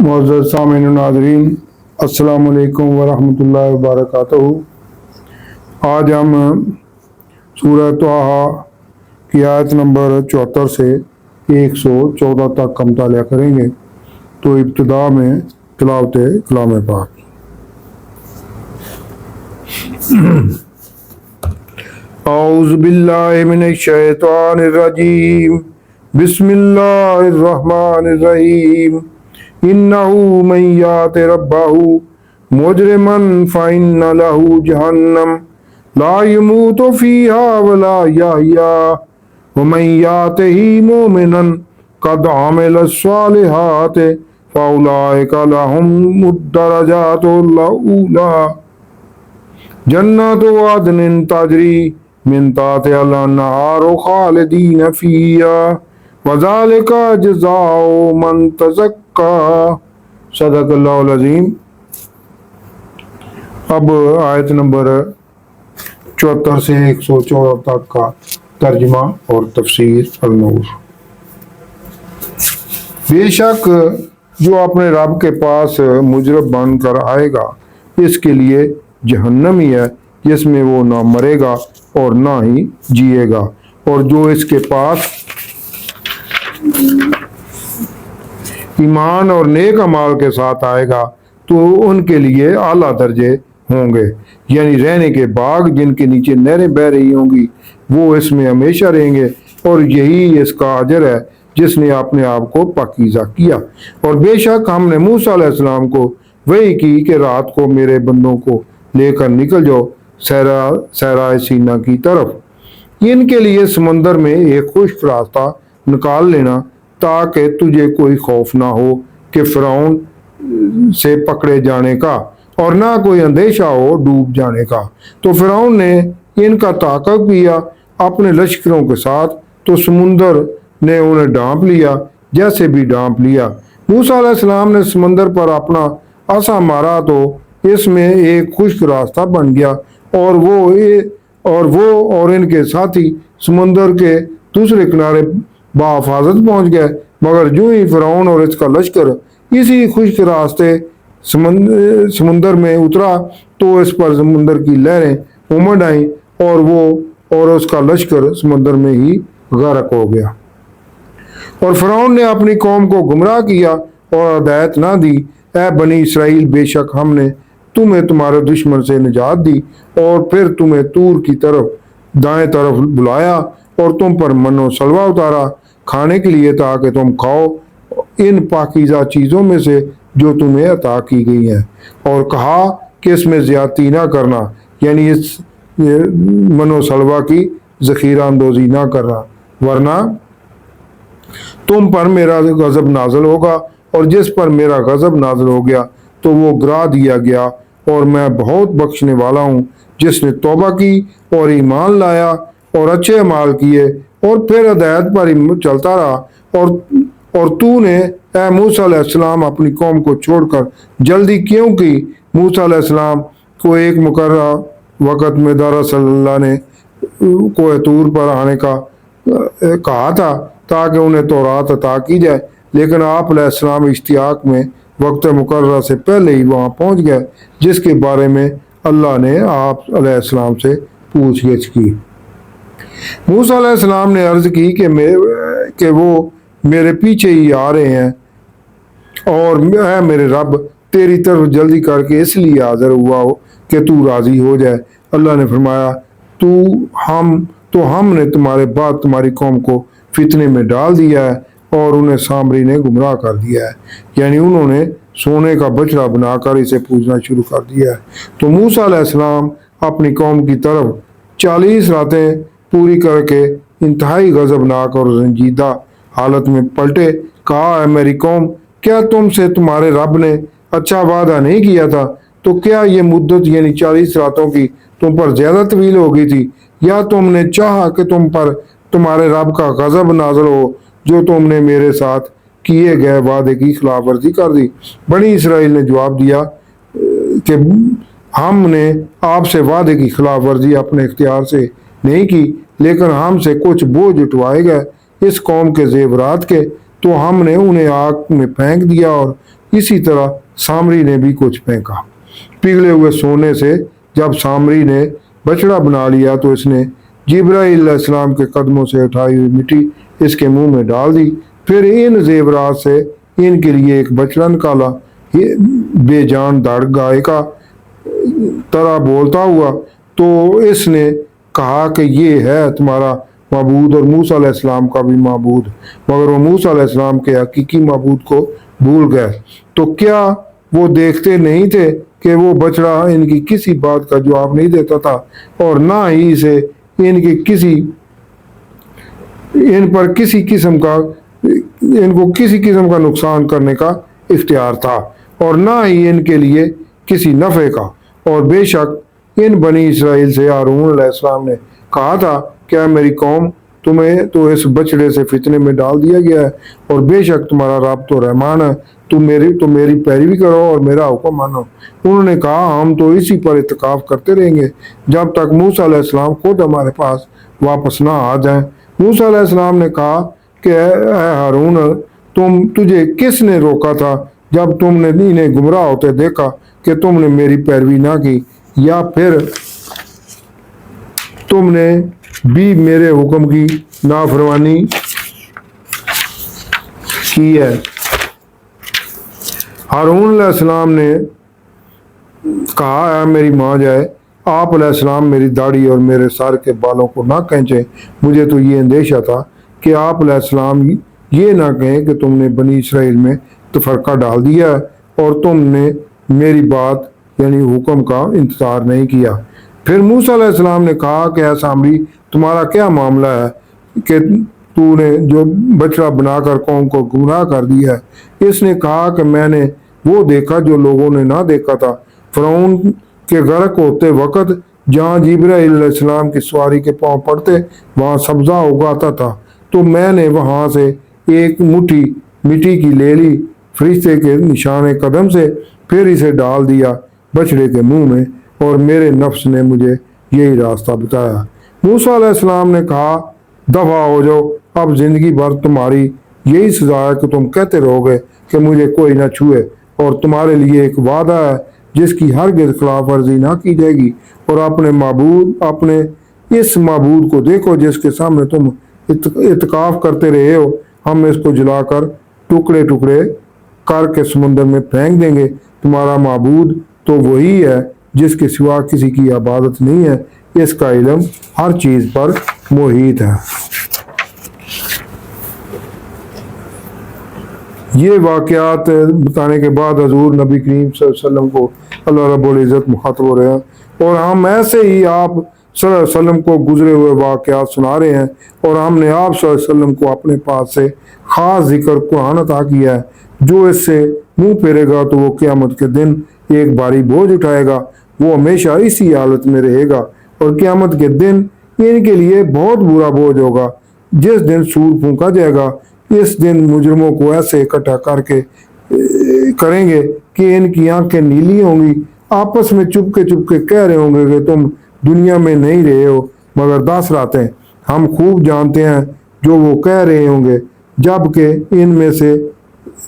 معزز سامعین و ناظرین، السلام علیکم ورحمۃ اللہ وبرکاتہ۔ آج ہم سورہ طٰہٰ کی آیت نمبر 74 سے 114 تک کا مطالعہ کریں گے۔ تو ابتدا میں تلاوت کلام پاک۔ اعوذ باللہ من الشیطان الرجیم، بسم اللہ الرحمن الرحیم۔ انہ من یات ربہ مجرما فإن لہ جہنم لا یموت فیہا ولا یحیا ومن یاتہ مؤمنا قد عمل الصالحات فاولئک لہم الدرجات العلی جنات عدن تجری من تحتہا الانہار خالدین فیہا وذالک جزاء من تزکی۔ صدق اللہ العظیم۔ اب آیت نمبر 74 سے 114 تک کا ترجمہ اور تفسیر النور۔ بے شک جو اپنے رب کے پاس مجرم بن کر آئے گا، اس کے لیے جہنم ہی ہے جس میں وہ نہ مرے گا اور نہ ہی جیے گا، اور جو اس کے پاس ایمان اور نیک اعمال کے ساتھ آئے گا تو ان کے لیے اعلیٰ درجے ہوں گے، یعنی رہنے کے باغ جن کے نیچے نہریں بہہ رہی ہوں گی، وہ اس میں ہمیشہ رہیں گے، اور یہی اس کا اجر ہے جس نے اپنے آپ کو پاکیزہ کیا۔ اور بے شک ہم نے موسیٰ علیہ السلام کو وحی کی کہ رات کو میرے بندوں کو لے کر نکل جاؤ صحرائے سینا کی طرف، ان کے لیے سمندر میں ایک خشک راستہ نکال لینا تاکہ تجھے کوئی خوف نہ ہو کہ فرعون سے پکڑے جانے کا، اور نہ کوئی اندیشہ ہو ڈوب جانے کا۔ تو فرعون نے ان کا تعاقب کیا اپنے لشکروں کے ساتھ، تو سمندر نے انہیں ڈانپ لیا جیسے بھی ڈانپ لیا۔ موسیٰ علیہ السلام نے سمندر پر اپنا عصا مارا تو اس میں ایک خشک راستہ بن گیا، اور وہ اور ان کے ساتھی سمندر کے دوسرے کنارے بحفاظت پہنچ گئے، مگر جو ہی فرعون اور اس کا لشکر اسی خشک راستے سمندر میں اترا تو اس پر سمندر کی لہریں امڑ آئیں، اور وہ اور اس کا لشکر سمندر میں ہی غرق ہو گیا۔ اور فرعون نے اپنی قوم کو گمراہ کیا اور ہدایت نہ دی۔ اے بنی اسرائیل، بے شک ہم نے تمہیں تمہارے دشمن سے نجات دی، اور پھر تمہیں طور کی طرف دائیں طرف بلایا، اور تم پر من و سلوہ اتارا کھانے کے لیے تاکہ تم کھاؤ ان پاکیزہ چیزوں میں سے جو تمہیں عطا کی گئی ہیں، اور کہا کہ اس میں زیادتی نہ کرنا، یعنی اس من و سلوہ کی ذخیرہ اندوزی نہ کرنا، ورنہ تم پر میرا غضب نازل ہوگا، اور جس پر میرا غضب نازل ہو گیا تو وہ گرا دیا گیا، اور میں بہت بخشنے والا ہوں۔ جس نے توبہ کی اور ایمان لایا اور اچھے اعمال کیے اور پھر ہدایت پر چلتا رہا، اور تو نے اے موسیٰ علیہ السلام اپنی قوم کو چھوڑ کر جلدی کیوں کی؟ موسیٰ علیہ السلام کو ایک مقررہ وقت میں دراصل اللہ نے کوہ طور پر آنے کا کہا تھا تاکہ انہیں تورات عطا کی جائے، لیکن آپ علیہ السلام اشتیاق میں وقت مقررہ سے پہلے ہی وہاں پہنچ گئے، جس کے بارے میں اللہ نے آپ علیہ السلام سے پوچھ گچھ کی۔ موسیٰ علیہ السلام نے عرض کی کہ وہ میرے پیچھے ہی آ رہے ہیں، اور اے میرے رب، تیری طرف جلدی کر کے اس لیے حاضر ہوا ہو کہ تو راضی ہو جائے۔ اللہ نے فرمایا، ہم نے تمہارے بعد تمہاری قوم کو فتنے میں ڈال دیا ہے، اور انہیں سامری نے گمراہ کر دیا ہے، یعنی انہوں نے سونے کا بچڑا بنا کر اسے پوجنا شروع کر دیا ہے۔ تو موسیٰ علیہ السلام اپنی قوم کی طرف 40 راتیں پوری کر کے انتہائی غضبناک اور رنجیدہ حالت میں پلٹے۔ کہا، اے میری قوم، کیا تم سے تمہارے رب نے اچھا وعدہ نہیں کیا تھا؟ تو کیا یہ مدت یعنی 40 راتوں کی تم پر زیادہ طویل ہو گئی تھی، یا تم نے چاہا کہ تم پر تمہارے رب کا غضب نازل ہو جو تم نے میرے ساتھ کیے گئے وعدے کی خلاف ورزی کر دی؟ بنی اسرائیل نے جواب دیا کہ ہم نے آپ سے وعدے کی خلاف ورزی اپنے اختیار سے نہیں کی، لیکن ہم سے کچھ بوجھ اٹھوائے گئے اس قوم کے زیورات کے، तो हमने उन्हें आग में फेंक दिया, और इसी तरह सामरी ने भी कुछ फेंका। पिघले हुए सोने से जब सामरी ने बछड़ा बना लिया तो इसने जिब्राइल अलैहिस्सलाम के कदमों से उठाई हुई मिट्टी इसके मुंह में डाल दी। फिर इन जेवरात से इनके लिए एक बछड़ा निकाला। ये बेजान दाढ़ गाय का तरह बोलता हुआ। तो इसने कहा कि ये है तुम्हारा माबूद और मूसा अलैहिस्सलाम का भी माबूद, मगर वो मूसा अलैहिस्सलाम के हकीकी माबूद को भूल गए। तो क्या वो देखते नहीं थे कि वो बछड़ा इनकी किसी बात का जवाब नहीं देता था, और ना ही इसे इनको किसी किस्म का नुकसान करने का इख्तियार था, और ना ही इनके लिए किसी नफ़े का। और बेशक इन बनी इसराइल से हारून अलैहिस्सलाम ने कहा था, क्या मेरी कौम, तुम्हें तो इस बछड़े से फितने में डाल दिया गया है, और बेशक तुम्हारा रब तो रहमान है, तुम मेरी पैरवी करो और मेरा हुक्म मानो। उन्होंने कहा, हम तो इसी पर इत्काफ करते रहेंगे जब तक मूसा अलैहिस्सलाम खुद हमारे पास वापस ना आ जाएं। मूसा अलैहिस्सलाम ने कहा कि हारून, तुझे किसने रोका था जब तुमने इन्हें गुमराह होते देखा कि तुमने मेरी पैरवी ना की, या फिर तुमने भी मेरे हुक्म की नाफरमानी की है। हारून अलैहिस्सलाम ने कहा, है मेरी माँ जाए, आप अलैहिस्सलाम मेरी दाढ़ी और मेरे सर के बालों को ना खींचे। मुझे तो ये अंदेशा था कि आप अलैहिस्सलाम ये ना कहें कि तुमने बनी इसराइल में तफरका डाल दिया और तुमने मेरी बात यानी हुक्म का इंतजार नहीं किया। फिर मूसा अलैहिस्सलाम ने कहा कि ऐ सामरी, तुम्हारा क्या मामला है कि तूने जो बछड़ा बनाकर कौम को गुमराह कर दिया है। इसने कहा कि मैंने वो देखा जो लोगों ने ना देखा था, फ़िरौन के गर्क होते वक़्त जहाँ जिब्राइल अलैहिस्सलाम की सवारी के पांव पड़ते वहाँ सब्ज़ा उगाता था, तो मैंने वहाँ से एक मुट्ठी मिट्टी की ले ली फरिश्ते के निशाने कदम से, फिर इसे डाल दिया बछड़े के मुंह में, और मेरे नफ्स ने मुझे यही रास्ता बताया। मूसा अलैहिस्सलाम ने कहा, दफा हो जाओ, अब जिंदगी भर तुम्हारी यही सजा है कि तुम कहते रहोगे कि मुझे कोई ना छुए, और तुम्हारे लिए एक वादा है जिसकी हरगिज़ खिलाफ वर्जी ना की जाएगी। और अपने इस माबूद को देखो जिसके सामने तुम इत्काफ करते रहे हो, हम इसको जलाकर टुकड़े टुकड़े करके समुद्र में फेंक देंगे। तुम्हारा माबूद तो वही है जिसके सिवा किसी की इबादत नहीं है, इसका इल्म हर चीज़ पर मोहित है। ये वाक़यात बताने के बाद हजूर नबी करीम सल्लल्लाहु अलैहि वसल्लम को अल्लाह रब्बुल इज़्ज़त मुखातब हो रहे हैं, और हम ऐसे ही आप सल्लल्लाहु अलैहि वसल्लम को गुजरे हुए वाक़यात सुना रहे हैं, और हमने आप सल्लल्लाहु अलैहि वसल्लम को अपने पास से ख़ास जिक्र कुरान अता किया है। जो इससे मुंह फेरेगा तो वो क़यामत के दिन एक भारी बोझ उठाएगा, वो हमेशा इसी हालत में रहेगा, और क़यामत के दिन इनके लिए बहुत बुरा बोझ होगा जिस दिन सूर फूंका जाएगा। इस दिन मुजरमों को ऐसे इकट्ठा करके करेंगे कि इनकी आंखें नीली होंगी, आपस में चुपके कह रहे होंगे कि तुम दुनिया में नहीं रहे हो मगर 10 रातें। हम खूब जानते हैं जो वो कह रहे होंगे, जबकि इनमें से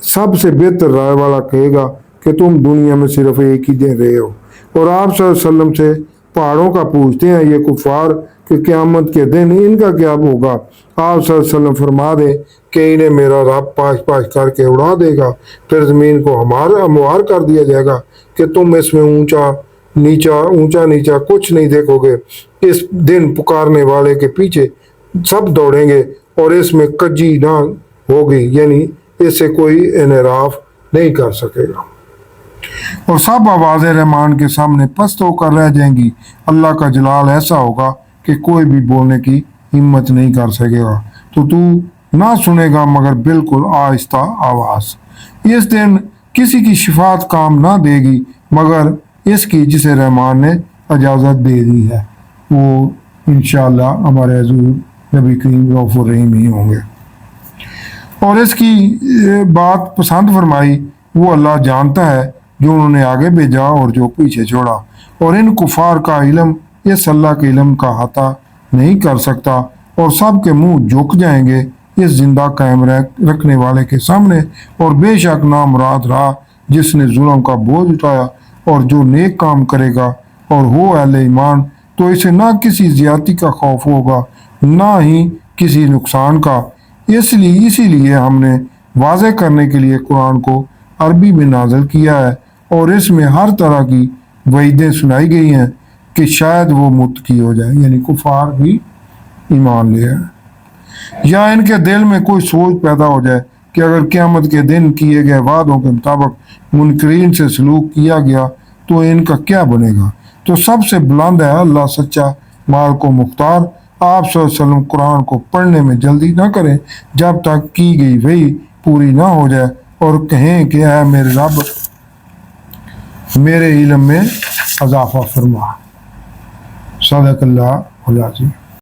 सबसे बेहतर राय वाला कहेगा कि तुम दुनिया में सिर्फ एक ही दिन रहे हो। और आप सल्लल्लाहु अलैहि वसल्लम से पहाड़ों का पूछते हैं ये कुफार कि क़यामत के दिन इनका क्या होगा। आप सल्लल्लाहु अलैहि वसल्लम फरमा दें कि इन्हें मेरा रब पाश पाश करके उड़ा देगा, फिर ज़मीन को हमवार कर दिया जाएगा कि तुम इसमें ऊंचा नीचा कुछ नहीं देखोगे। इस दिन पुकारने वाले के पीछे सब दौड़ेंगे और इसमें कज्जी ना होगी, यानी इससे कोई इनराफ नहीं कर सकेगा, और सब आवाज़ें रहमान के सामने पस्त होकर रह जाएंगी। अल्लाह का जलाल ऐसा होगा कि कोई भी बोलने की हिम्मत नहीं कर सकेगा, तो तू ना सुनेगा मगर बिल्कुल आहिस्ता आवाज़। इस दिन किसी की शिफात काम ना देगी मगर इसकी जिसे रहमान ने इजाज़त दे दी है। वो इंशाअल्लाह हमारे हजूर नबी करीम गफूर रहीम ही होंगे। और इसकी बात पसंद फरमाई वो अल्लाह जानता है जो उन्होंने आगे भेजा और जो पीछे छोड़ा, और इन कुफार का इल्म इस अल्लाह के इल्म का अहाता नहीं कर सकता, और सब के मुंह झुक जाएंगे इस जिंदा कायम रखने वाले के सामने, और बेशक नामुराद रहा जिसने जुल्म का बोझ उठाया। और जो नेक काम करेगा और हो अहले ईमान, तो इसे ना किसी ज्यादती का खौफ होगा, ना ही किसी नुकसान का। इसीलिए हमने वाज़े करने के लिए कुरान को अरबी में नाज़िल किया है, और इसमें हर तरह की वईदें सुनाई गई हैं कि शायद वो मुत्तकी हो जाए, यानी कुफार भी ईमान ले आए, या इनके दिल में कोई सोच पैदा हो जाए कि अगर क़यामत के दिन किए गए वादों के मुताबिक मुनकरीन से सलूक किया गया तो इनका क्या बनेगा। तो सबसे बुलंद है अल्लाह सच्चा माल को मुख्तार। आप सल्लल्लाहु अलैहि वसल्लम कुरान को पढ़ने में जल्दी ना करें जब तक की गई वही पूरी ना हो जाए, और कहें कि ऐ मेरे रब, मेरे इल्म में इजाफा फरमा। सदक़ल्लाहुल अज़ीम।